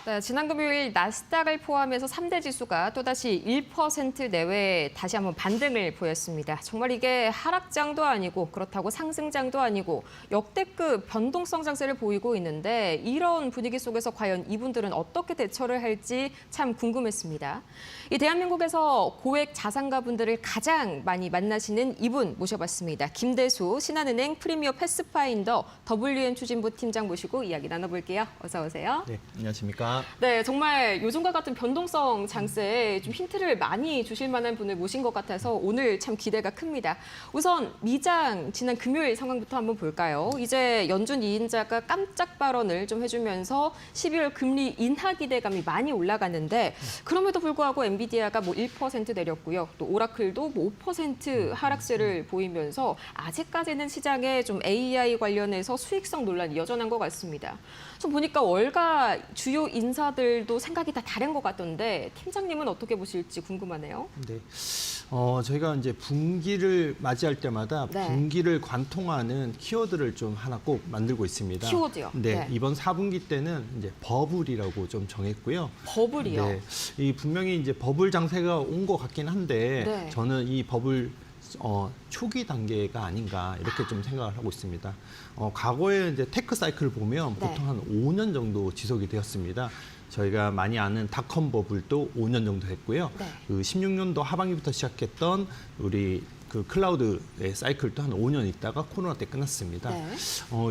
네, 지난 금요일 나스닥을 포함해서 3대 지수가 또다시 1% 내외 다시 한번 반등을 보였습니다. 정말 이게 하락장도 아니고 그렇다고 상승장도 아니고 역대급 변동성 장세를 보이고 있는데 이런 분위기 속에서 과연 이분들은 어떻게 대처를 할지 참 궁금했습니다. 이 대한민국에서 고액 자산가분들을 가장 많이 만나시는 이분 모셔봤습니다. 김대수 신한은행 프리미어 패스파인더 WM 추진부 팀장 모시고 이야기 나눠볼게요. 어서 오세요. 네, 안녕하십니까. 네, 정말 요즘과 같은 변동성 장세에 좀 힌트를 많이 주실 만한 분을 모신 것 같아서 오늘 참 기대가 큽니다. 우선 미장 지난 금요일 상황부터 한번 볼까요? 이제 연준 2인자가 깜짝 발언을 좀 해주면서 12월 금리 인하 기대감이 많이 올라갔는데 그럼에도 불구하고 엔비디아가 뭐 1% 내렸고요. 또 오라클도 뭐 5% 하락세를 보이면서 아직까지는 시장에 좀 AI 관련해서 수익성 논란이 여전한 것 같습니다. 좀 보니까 월가 주요 인사들도 생각이 다 다른 것 같던데 팀장님은 어떻게 보실지 궁금하네요. 네, 저희가 이제 분기를 맞이할 때마다 네. 분기를 관통하는 키워드를 좀 하나 꼭 만들고 있습니다. 키워드요? 네, 네. 이번 4분기 때는 이제 버블이라고 좀 정했고요. 버블이요? 네, 이 분명히 이제 버블 장세가 온 것 같긴 한데 네. 저는 이 버블 초기 단계가 아닌가 이렇게 좀 생각을 하고 있습니다. 과거에 이제 테크 사이클을 보면 네. 보통 한 5년 정도 지속이 되었습니다. 저희가 많이 아는 닷컴 버블도 5년 정도 했고요. 네. 그 16년도 하반기부터 시작했던 우리 그 클라우드의 사이클도 한 5년 있다가 코로나 때 끝났습니다. 네.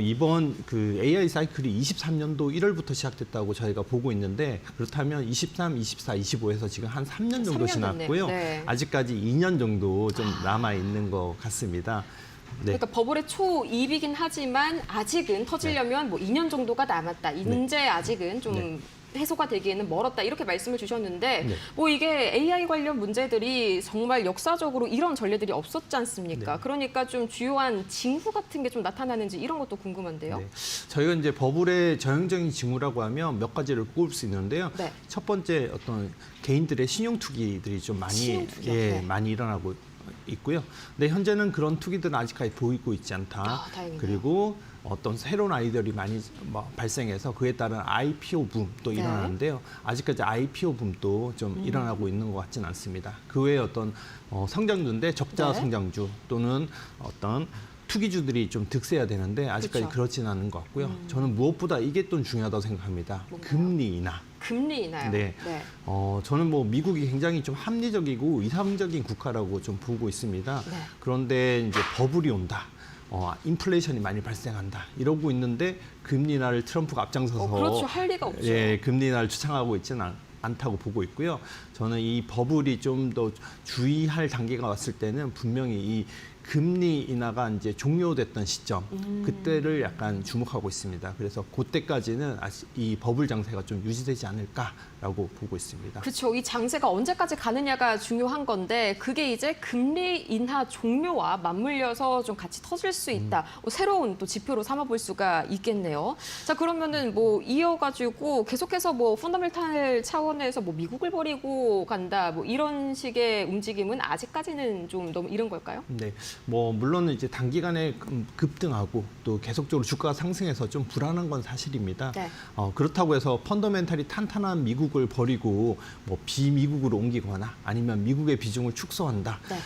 이번 그 AI 사이클이 23년도 1월부터 시작됐다고 저희가 보고 있는데 그렇다면 23, 24, 25에서 지금 한 3년 정도 3년 지났고요. 네. 아직까지 2년 정도 좀 남아 있는 것 같습니다. 네. 그러니까 버블의 초입이긴 하지만 아직은 터지려면 뭐 2년 정도가 남았다. 이제 아직은 좀 네. 해소가 되기에는 멀었다. 이렇게 말씀을 주셨는데 네. 뭐 이게 AI 관련 문제들이 정말 역사적으로 이런 전례들이 없었지 않습니까? 네. 그러니까 좀 주요한 징후 같은 게 좀 나타나는지 이런 것도 궁금한데요. 네. 저희가 이제 버블의 전형적인 징후라고 하면 몇 가지를 꼽을 수 있는데요. 네. 첫 번째 어떤 개인들의 신용 투기들이 좀 많이 신용투기요? 예, 네. 많이 일어나고 있고요. 근데 현재는 그런 투기들은 아직까지 보이고 있지 않다. 다행이네요. 그리고 어떤 새로운 아이디어들이 많이 발생해서 그에 따른 IPO 붐도 네. 일어나는데요. 아직까지 IPO 붐도 좀 일어나고 있는 것 같지는 않습니다. 그 외에 어떤 성장주인데 적자 네. 성장주 또는 어떤 투기주들이 좀 득세해야 되는데 아직까지 그렇죠. 그렇지는 않은 것 같고요. 저는 무엇보다 이게 또 중요하다고 생각합니다. 뭔가요? 금리 인하. 금리 인하요. 네. 네. 저는 뭐 미국이 굉장히 좀 합리적이고 이상적인 국가라고 좀 보고 있습니다. 네. 그런데 이제 버블이 온다. 인플레이션이 많이 발생한다. 이러고 있는데 금리 인하를 트럼프가 앞장서서 그렇죠. 할 리가 없죠. 예, 금리 인하를 추창하고 있지는 않다고 보고 있고요. 저는 이 버블이 좀 더 주의할 단계가 왔을 때는 분명히 이 금리 인하가 이제 종료됐던 시점, 그때를 약간 주목하고 있습니다. 그래서 그때까지는 이 버블 장세가 좀 유지되지 않을까라고 보고 있습니다. 그렇죠. 이 장세가 언제까지 가느냐가 중요한 건데 그게 이제 금리 인하 종료와 맞물려서 좀 같이 터질 수 있다. 새로운 또 지표로 삼아볼 수가 있겠네요. 자, 그러면은 뭐 이어가지고 계속해서 뭐 펀더멘탈 차원에서 뭐 미국을 버리고 간다. 뭐 이런 식의 움직임은 아직까지는 좀 너무 이른 걸까요? 네, 뭐 물론 이제 단기간에 급등하고 또 계속적으로 주가가 상승해서 좀 불안한 건 사실입니다. 네. 그렇다고 해서 펀더멘탈이 탄탄한 미국을 버리고 뭐 비미국으로 옮기거나 아니면 미국의 비중을 축소한다. 네.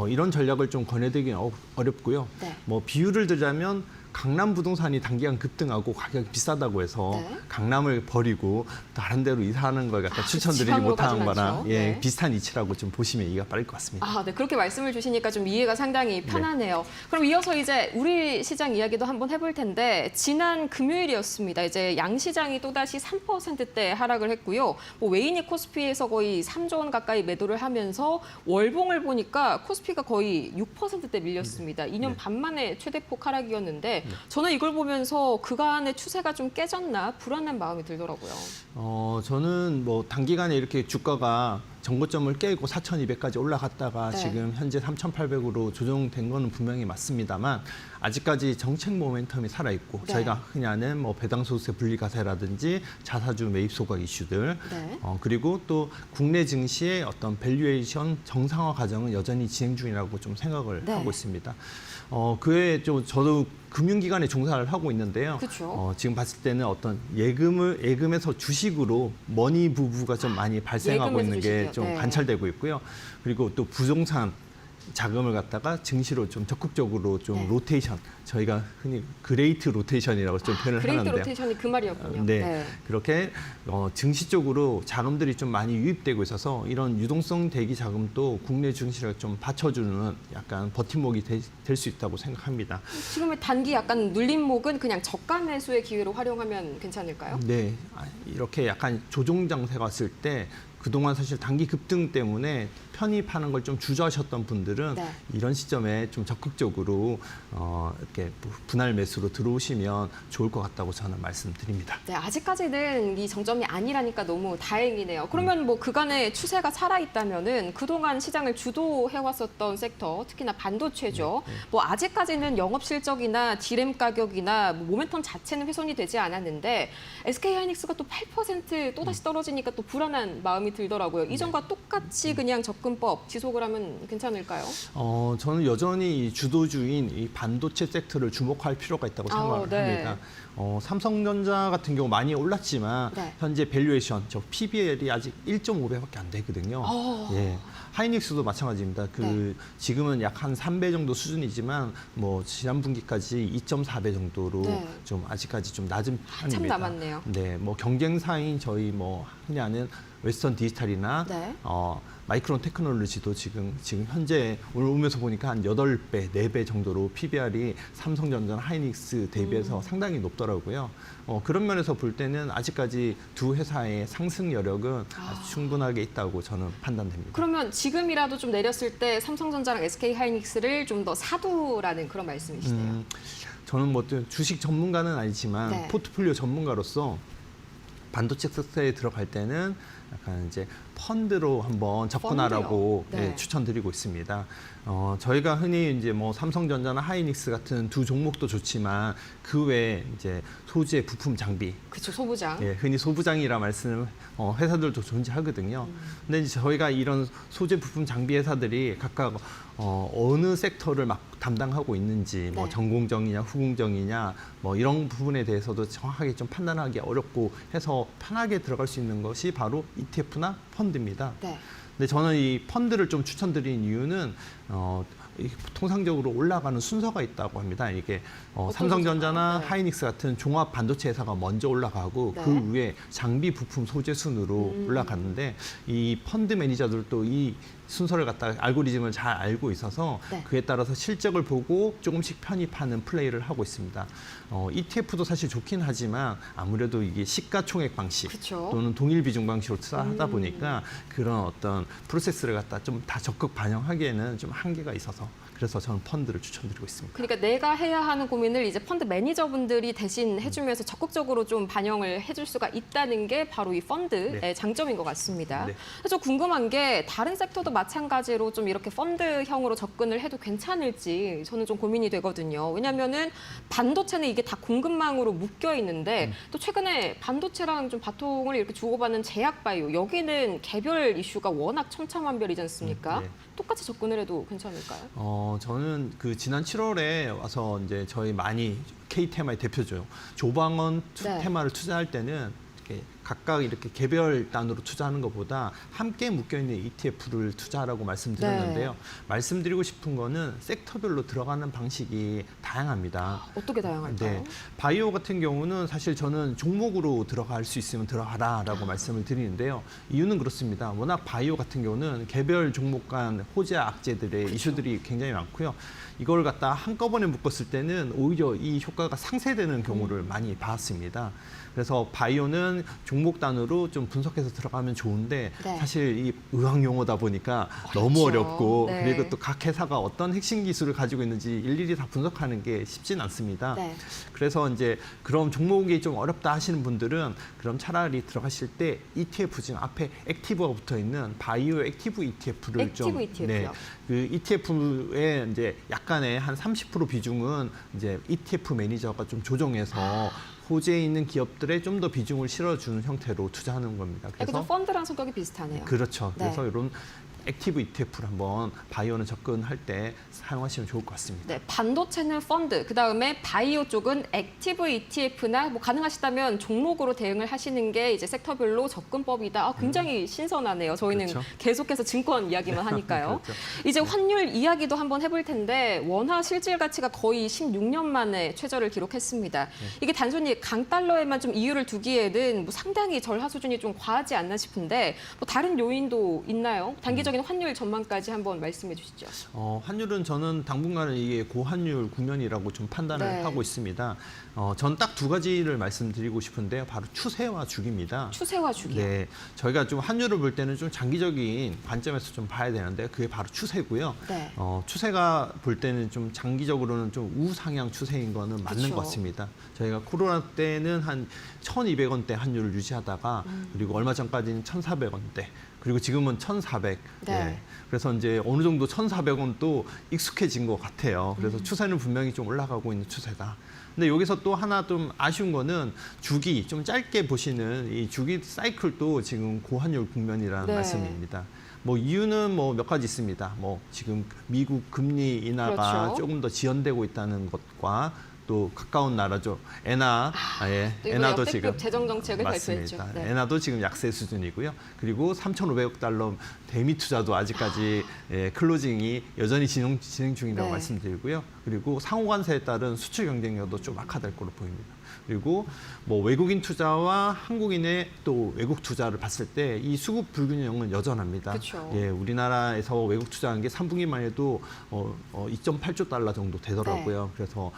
이런 전략을 좀 권해드리기는 어렵고요. 네. 뭐 비유를 들자면 강남 부동산이 단기간 급등하고 가격이 비싸다고 해서 네. 강남을 버리고 다른 데로 이사하는 걸 갖다 추천드리지 지방으로 못하는 가진 거나 않죠. 예, 네. 비슷한 이치라고 좀 보시면 이해가 빠를 것 같습니다. 아, 네. 그렇게 말씀을 주시니까 좀 이해가 상당히 편하네요. 그럼 이어서 이제 우리 시장 이야기도 한번 해볼 텐데 지난 금요일이었습니다. 이제 양시장이 또다시 3%대 하락을 했고요. 뭐 외인이 코스피에서 거의 3조 원 가까이 매도를 하면서 월봉을 보니까 코스피가 거의 6%대 밀렸습니다. 2년 반 만에 최대폭 하락이었는데 저는 이걸 보면서 그간의 추세가 좀 깨졌나 불안한 마음이 들더라고요. 저는 뭐 단기간에 이렇게 주가가 전고점을 깨고 4,200까지 올라갔다가 네. 지금 현재 3,800으로 조정된 거는 분명히 맞습니다만 아직까지 정책 모멘텀이 살아있고 네. 저희가 흔히 아는 뭐 배당소득세 분리과세라든지 자사주 매입 소각 이슈들 네. 그리고 또 국내 증시의 어떤 밸류에이션 정상화 과정은 여전히 진행 중이라고 좀 생각을 네. 하고 있습니다. 그에 좀 저도 금융기관에 종사를 하고 있는데요. 그렇죠. 지금 봤을 때는 어떤 예금에서 주식으로 머니 부부가 좀 많이 발생하고 예금에서 있는 게 주식이요. 좀 네. 관찰되고 있고요. 그리고 또 부동산 자금을 갖다가 증시로 좀 적극적으로 좀 네. 로테이션, 저희가 흔히 그레이트 로테이션이라고 좀 표현을 그레이트 하는데요. 로테이션이 그 말이었군요. 네, 그렇게 증시 쪽으로 자금들이 좀 많이 유입되고 있어서 이런 유동성 대기 자금도 국내 증시를 좀 받쳐주는 약간 버팀목이 될 수 있다고 생각합니다. 지금의 단기 약간 눌림목은 그냥 저가 매수의 기회로 활용하면 괜찮을까요? 네, 이렇게 약간 조정 장세가 왔을 때 그동안 사실 단기 급등 때문에 편입하는 걸 좀 주저하셨던 분들은 네. 이런 시점에 좀 적극적으로 이렇게 분할 매수로 들어오시면 좋을 것 같다고 저는 말씀드립니다. 네, 아직까지는 이 정점이 아니라니까 너무 다행이네요. 그러면 뭐 그간의 추세가 살아있다면은 그동안 시장을 주도해왔었던 섹터, 특히나 반도체죠. 뭐 아직까지는 영업 실적이나 디램 가격이나 뭐 모멘텀 자체는 훼손이 되지 않았는데 SK하이닉스가 또 8% 또다시 떨어지니까 또 불안한 마음이 들더라고요. 이전과 똑같이 그냥 접근법 지속을 하면 괜찮을까요? 저는 여전히 이 주도주인 이 반도체 섹터를 주목할 필요가 있다고 생각을 네. 합니다. 삼성전자 같은 경우 많이 올랐지만 네. 현재 밸류에이션, 저 PBR이 아직 1.5배밖에 안 되거든요. 예. 하이닉스도 마찬가지입니다. 네. 지금은 약 한 3배 정도 수준이지만 뭐 지난 분기까지 2.4배 정도로 네. 좀 아직까지 좀 낮은 한참 편입니다. 남았네요. 네, 뭐 경쟁사인 저희 뭐 흔히 아는 웨스턴 디지털이나 네. 마이크론 테크놀로지도 지금 현재 오늘 오면서 보니까 한 8배, 4배 정도로 PBR이 삼성전자, 하이닉스 대비해서 상당히 높더라고요. 그런 면에서 볼 때는 아직까지 두 회사의 상승 여력은 아주 충분하게 있다고 저는 판단됩니다. 그러면 지금이라도 좀 내렸을 때 삼성전자랑 SK하이닉스를 좀 더 사두라는 그런 말씀이시네요. 저는 뭐 주식 전문가는 아니지만 네. 포트폴리오 전문가로서 반도체 섹터에 들어갈 때는 약간 이제 펀드로 한번 접근하라고 펀드요? 네. 예, 추천드리고 있습니다. 저희가 흔히 이제 뭐 삼성전자나 하이닉스 같은 두 종목도 좋지만 그 외에 이제 소재, 부품, 장비, 그렇죠, 소부장. 예, 흔히 소부장이라 말씀 회사들도 존재하거든요. 근데 이제 저희가 이런 소재, 부품, 장비 회사들이 각각 어느 섹터를 막 담당하고 있는지 뭐 네. 전공정이냐 후공정이냐 뭐 이런 부분에 대해서도 정확하게 좀 판단하기 어렵고 해서 편하게 들어갈 수 있는 것이 바로 ETF나 펀드입니다. 네. 근데 저는 이 펀드를 좀 추천드린 이유는 통상적으로 올라가는 순서가 있다고 합니다. 이게 삼성전자나 순서가? 네. 하이닉스 같은 종합 반도체 회사가 먼저 올라가고 네. 그 위에 장비 부품 소재 순으로 올라갔는데 이 펀드 매니저들도 이 순서를 갖다가 알고리즘을 잘 알고 있어서 네. 그에 따라서 실적을 보고 조금씩 편입하는 플레이를 하고 있습니다. ETF도 사실 좋긴 하지만 아무래도 이게 시가총액 방식 그쵸. 또는 동일 비중 방식으로 투자하다 보니까 그런 어떤 프로세스를 갖다 좀 다 적극 반영하기에는 좀 한계가 있어서 그래서 저는 펀드를 추천드리고 있습니다. 그러니까 내가 해야 하는 고민을 이제 펀드 매니저분들이 대신 해주면서 적극적으로 좀 반영을 해줄 수가 있다는 게 바로 이 펀드의 네. 장점인 것 같습니다. 네. 그래서 궁금한 게 다른 섹터도 마찬가지로 좀 이렇게 펀드형으로 접근을 해도 괜찮을지 저는 좀 고민이 되거든요. 왜냐하면은 반도체는 이게 다 공급망으로 묶여 있는데 또 최근에 반도체랑 좀 바통을 이렇게 주고받는 제약바이오 여기는 개별 이슈가 워낙 천차만별이지 않습니까? 네. 똑같이 접근을 해도 괜찮을까요? 저는 그 지난 7월에 와서 이제 저희 많이 K-테마의 대표죠. 조방원 네. 테마를 투자할 때는 이렇게 각각 이렇게 개별 단으로 투자하는 것보다 함께 묶여있는 ETF를 투자하라고 말씀드렸는데요. 네. 말씀드리고 싶은 거는 섹터별로 들어가는 방식이 다양합니다. 어떻게 다양할까요? 네. 바이오 같은 경우는 사실 저는 종목으로 들어갈 수 있으면 들어가라라고 말씀을 드리는데요. 이유는 그렇습니다. 워낙 바이오 같은 경우는 개별 종목 간 호재 악재들의 이슈들이 굉장히 많고요. 이걸 갖다 한꺼번에 묶었을 때는 오히려 이 효과가 상쇄되는 경우를 많이 봤습니다. 그래서 바이오는 종목 단으로 좀 분석해서 들어가면 좋은데 네. 사실 이 의학 용어다 보니까 너무 어렵죠. 어렵고 네. 그리고 또 각 회사가 어떤 핵심 기술을 가지고 있는지 일일이 다 분석하는 게 쉽진 않습니다. 네. 그래서 이제 그럼 종목이 좀 어렵다 하시는 분들은 그럼 차라리 들어가실 때 ETF 지금 앞에 액티브가 붙어 있는 바이오 액티브 ETF를 액티브 ETF요? 그 ETF에 이제 약간의 한 30% 비중은 이제 ETF 매니저가 좀 조정해서 호재에 있는 기업들에 좀 더 비중을 실어주는 형태로 투자하는 겁니다. 약간 좀 펀드랑 성격이 비슷하네요. 그렇죠. 네. 그래서 이런 액티브 ETF를 한번 바이오는 접근할 때 사용하시면 좋을 것 같습니다. 네, 반도체는 펀드, 그다음에 바이오 쪽은 액티브 ETF나 뭐 가능하시다면 종목으로 대응을 하시는 게 이제 섹터별로 접근법이다. 굉장히 신선하네요. 저희는 그렇죠. 계속해서 증권 이야기만 하니까요. 그렇죠. 이제 환율 이야기도 한번 해볼 텐데 원화 실질 가치가 거의 16년 만에 최저를 기록했습니다. 이게 단순히 강달러에만 좀 이유를 두기에는 뭐 상당히 절하 수준이 좀 과하지 않나 싶은데 뭐 다른 요인도 있나요? 단기적인 환율 전망까지 한번 말씀해 주시죠. 환율은 저는 당분간은 이게 고환율 국면이라고 좀 판단을 네. 하고 있습니다. 전 딱 두 가지를 말씀드리고 싶은데요. 바로 추세와 주기입니다. 추세와 주기요. 네, 저희가 좀 환율을 볼 때는 좀 장기적인 관점에서 좀 봐야 되는데 그게 바로 추세고요. 네. 추세가 볼 때는 좀 장기적으로는 좀 우상향 추세인 거는 맞는 그쵸. 것 같습니다. 저희가 코로나 때는 한 1,200원대 환율을 유지하다가 그리고 얼마 전까지는 1,400원대 그리고 지금은 1,400. 네. 그래서 이제 어느 정도 1,400원도 익숙해진 것 같아요. 그래서 추세는 분명히 좀 올라가고 있는 추세다. 근데 여기서 또 하나 좀 아쉬운 거는 주기, 좀 짧게 보시는 이 주기 사이클도 지금 고환율 국면이라는 네. 말씀입니다. 뭐 이유는 뭐 몇 가지 있습니다. 뭐 지금 미국 금리 인하가 그렇죠. 조금 더 지연되고 있다는 것과 또 가까운 나라죠. 엔화, 또 이번에 엔화도 역대급 지금 재정 정책을 맞습니다. 발표했죠. 네. 엔화도 지금 약세 수준이고요. 그리고 3,500억 달러 대미 투자도 아직까지 클로징이 여전히 진행 중이라고 네. 말씀드리고요. 그리고 상호관세에 따른 수출 경쟁력도 좀 악화될 거로 보입니다. 그리고 뭐 외국인 투자와 한국인의 또 외국 투자를 봤을 때 이 수급 불균형은 여전합니다. 그쵸. 우리나라에서 외국 투자한 게 3분기만 해도 2.8조 달러 정도 되더라고요. 그래서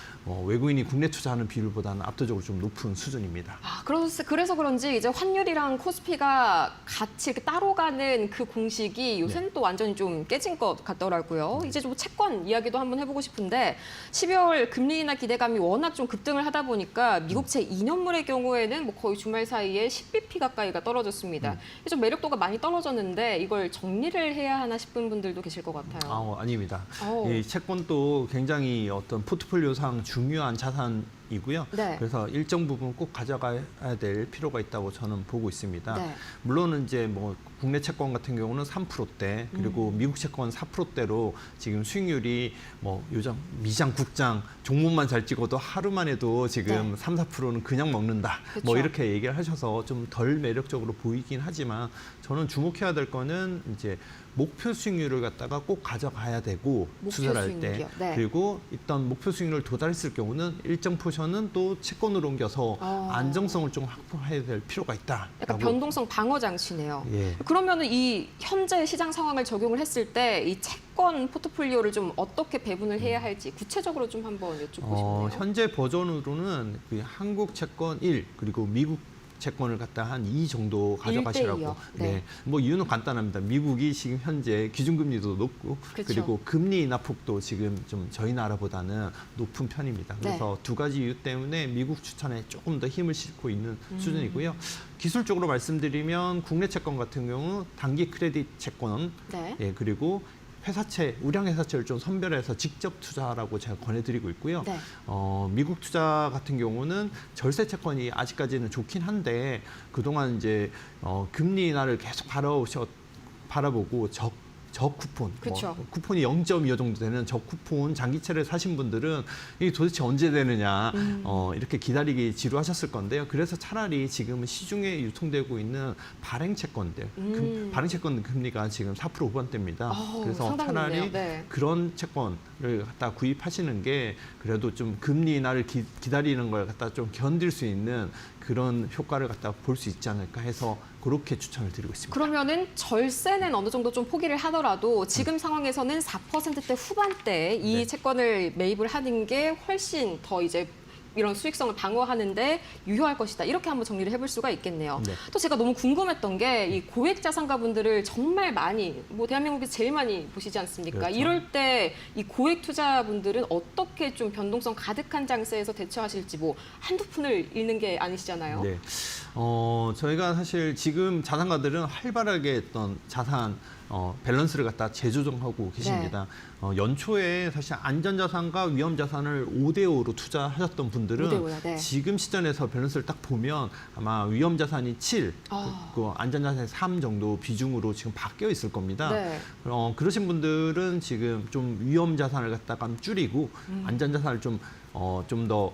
외국인이 국내 투자하는 비율보다는 압도적으로 좀 높은 수준입니다. 그래서 그런지 이제 환율이랑 코스피가 같이 이렇게 따로 가는 그 공식이 요새는 또 완전히 좀 깨진 것 같더라고요. 이제 좀 채권 이야기도 한번 해보고 싶은데 12월 금리 인하 기대감이 워낙 좀 급등을 하다 보니까 미국채 2년물의 경우에는 뭐 거의 주말 사이에 10bp 가까이가 떨어졌습니다. 이게 좀 매력도가 많이 떨어졌는데 이걸 정리를 해야 하나 싶은 분들도 계실 것 같아요. 아닙니다. 오. 이 채권도 굉장히 어떤 포트폴리오상 중요한 자산이고요. 네. 그래서 일정 부분 꼭 가져가야 될 필요가 있다고 저는 보고 있습니다. 네. 물론은 이제 뭐 국내 채권 같은 경우는 3%대 그리고 미국 채권 4%대로 지금 수익률이 뭐 요즘 미장 국장 종목만 잘 찍어도 하루만 해도 지금 네. 3, 4%는 그냥 먹는다. 그쵸. 뭐 이렇게 얘기를 하셔서 좀 덜 매력적으로 보이긴 하지만 저는 주목해야 될 거는 이제 목표 수익률을 갖다가 꼭 가져가야 되고 목표 투자를 할 때 수익률이요? 네. 그리고 일단 목표 수익률을 도달했을 경우는 일정 포션은 또 채권으로 옮겨서 안정성을 좀 확보해야 될 필요가 있다. 약간 변동성 방어 장치네요. 예. 그러면은 이 현재 시장 상황을 적용을 했을 때 이 채권 포트폴리오를 좀 어떻게 배분을 해야 할지 구체적으로 좀 한번 여쭙고 싶네요. 현재 버전으로는 그 한국 채권 1 그리고 미국 채권을 갖다 한 2 정도 가져가시라고. 1대2요? 네. 뭐 이유는 간단합니다. 미국이 지금 현재 기준금리도 높고 그쵸. 그리고 금리 인하 폭도 지금 좀 저희 나라보다는 높은 편입니다. 그래서 네. 두 가지 이유 때문에 미국 추천에 조금 더 힘을 싣고 있는 수준이고요. 기술적으로 말씀드리면 국내 채권 같은 경우 단기 크레딧 채권 네. 그리고 회사채, 우량 회사채를 좀 선별해서 직접 투자하라고 제가 권해드리고 있고요. 네. 미국 투자 같은 경우는 절세 채권이 아직까지는 좋긴 한데 그동안 이제 금리 인하를 계속 바라보고 저쿠폰, 그쵸. 쿠폰이 0.25 정도 되는 저쿠폰 장기채를 사신 분들은 이게 도대체 언제 되느냐 이렇게 기다리기 지루하셨을 건데요. 그래서 차라리 지금 시중에 유통되고 있는 발행채권들, 발행채권 금리가 지금 4% 후반대입니다. 그래서 상당히 차라리 높네요. 네. 그런 채권을 갖다 구입하시는 게 그래도 좀 금리 인하를 기다리는 걸 갖다 좀 견딜 수 있는 그런 효과를 갖다 볼 수 있지 않을까 해서 그렇게 추천을 드리고 있습니다. 그러면은 절세는 어느 정도 좀 포기를 하더라도 지금 상황에서는 4%대 후반대에 이 네. 채권을 매입을 하는 게 훨씬 더 이제 이런 수익성을 방어하는데 유효할 것이다. 이렇게 한번 정리를 해볼 수가 있겠네요. 네. 또 제가 너무 궁금했던 게 이 고액 자산가분들을 정말 많이 뭐 대한민국에서 제일 많이 보시지 않습니까? 그렇죠. 이럴 때 이 고액 투자분들은 어떻게 좀 변동성 가득한 장세에서 대처하실지 뭐 한두 푼을 잃는 게 아니시잖아요. 네. 저희가 사실 지금 자산가들은 활발하게 어떤 자산 밸런스를 갖다 재조정하고 계십니다. 연초에 사실 안전자산과 위험자산을 5대5로 투자하셨던 분들은 5대5요, 네. 지금 시점에서 밸런스를 딱 보면 아마 위험자산이 7, 그 안전자산이 3 정도 비중으로 지금 바뀌어 있을 겁니다. 네. 그러신 분들은 지금 좀 위험자산을 갖다가 줄이고 안전자산을 좀 더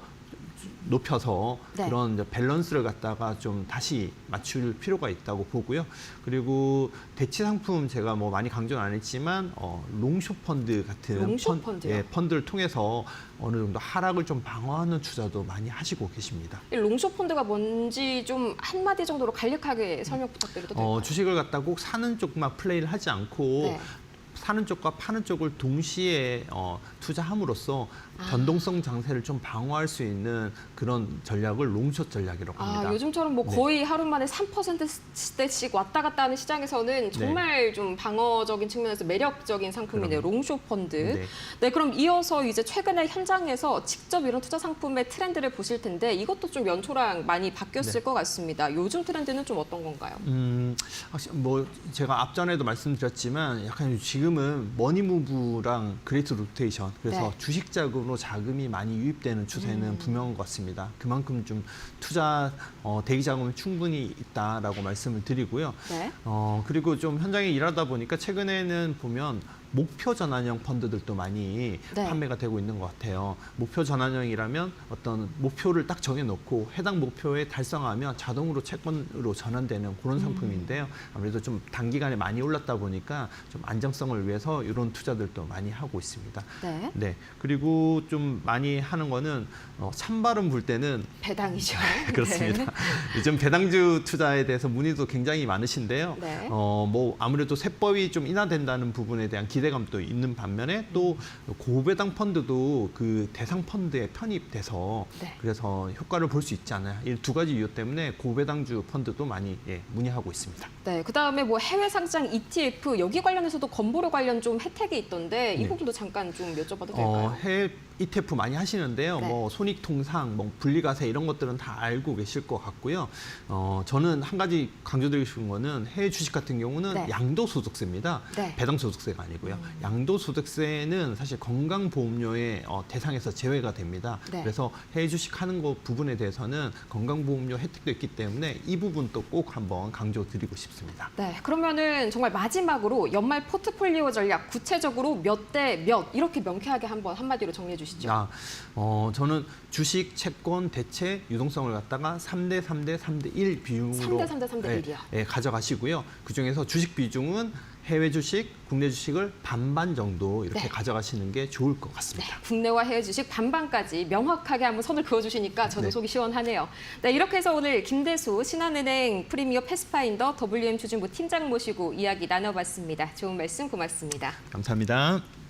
높여서 네. 그런 이제 밸런스를 갖다가 좀 다시 맞출 필요가 있다고 보고요. 그리고 대치 상품 제가 뭐 많이 강조는 안 했지만 롱숏 펀드 같은 롱숏 펀드요? 펀드를 통해서 어느 정도 하락을 좀 방어하는 투자도 많이 하시고 계십니다. 이 롱숏 펀드가 뭔지 좀 한마디 정도로 간략하게 설명 부탁드려도 될까요? 주식을 갖다 꼭 사는 쪽만 플레이를 하지 않고 네. 사는 쪽과 파는 쪽을 동시에 투자함으로써 변동성 장세를 좀 방어할 수 있는 그런 전략을 롱숏 전략이라고 합니다. 요즘처럼 뭐 네. 거의 하루 만에 3%대씩 왔다 갔다 하는 시장에서는 정말 좀 방어적인 측면에서 매력적인 상품이네요. 롱숏 펀드. 네. 네, 그럼 이어서 이제 최근에 현장에서 직접 이런 투자 상품의 트렌드를 보실 텐데 이것도 좀 연초랑 많이 바뀌었을 네. 것 같습니다. 요즘 트렌드는 좀 어떤 건가요? 확실히 뭐 제가 앞전에도 말씀드렸지만 약간 지금은 머니무브랑 그레이트 로테이션 그래서 네. 주식 자금으로 자금이 많이 유입되는 추세는 분명한 것 같습니다. 그만큼 좀 투자 대기 자금은 충분히 있다라고 말씀을 드리고요. 네. 그리고 좀 현장에 일하다 보니까 최근에는 보면 목표 전환형 펀드들도 많이 네. 판매가 되고 있는 것 같아요. 목표 전환형이라면 어떤 목표를 딱 정해놓고 해당 목표에 달성하면 자동으로 채권으로 전환되는 그런 상품인데요. 아무래도 좀 단기간에 많이 올랐다 보니까 좀 안정성을 위해서 이런 투자들도 많이 하고 있습니다. 네. 네. 그리고 좀 많이 하는 거는 찬바람 불 때는 배당이죠. 그렇습니다. 네. 요즘 배당주 투자에 대해서 문의도 굉장히 많으신데요. 네. 뭐 아무래도 세법이 좀 인하된다는 부분에 대한 기대감도 있는 반면에 또 고배당 펀드도 그 대상 펀드에 편입돼서 네. 그래서 효과를 볼 수 있지 않아요. 이 두 가지 이유 때문에 고배당주 펀드도 많이 문의하고 있습니다. 네, 그다음에 뭐 해외 상장 ETF 여기 관련해서도 건보료 관련 좀 혜택이 있던데 이 네. 부분도 잠깐 좀 여쭤봐도 될까요? 해외 ETF 많이 하시는데요. 네. 뭐 손익통상, 뭐 분리과세 이런 것들은 다 알고 계실 것 같고요. 저는 한 가지 강조드리고 싶은 거는 해외 주식 같은 경우는 네. 양도소득세입니다. 네. 배당소득세가 아니고요. 양도소득세는 사실 건강보험료의 대상에서 제외가 됩니다. 네. 그래서 해외 주식 하는 거 부분에 대해서는 건강보험료 혜택도 있기 때문에 이 부분도 꼭 한번 강조드리고 싶습니다. 네, 그러면은 정말 마지막으로 연말 포트폴리오 전략 구체적으로 몇 대 몇 이렇게 명쾌하게 한번 한마디로 정리해 주시죠. 저는 주식, 채권, 대체, 유동성을 갖다가 3대 3대 3대 1 비중으로 3대 3대 3대 1이요. 가져가시고요. 그중에서 주식 비중은 해외 주식, 국내 주식을 반반 정도 이렇게 네. 가져가시는 게 좋을 것 네, 같습니다. 국내와 해외 주식 반반까지 명확하게 한번 선을 그어주시니까 저도 네. 속이 시원하네요. 네, 이렇게 해서 오늘 김대수 신한은행 프리미어 패스파인더 WM 추진부 팀장 모시고 이야기 나눠봤습니다. 좋은 말씀 고맙습니다. 감사합니다.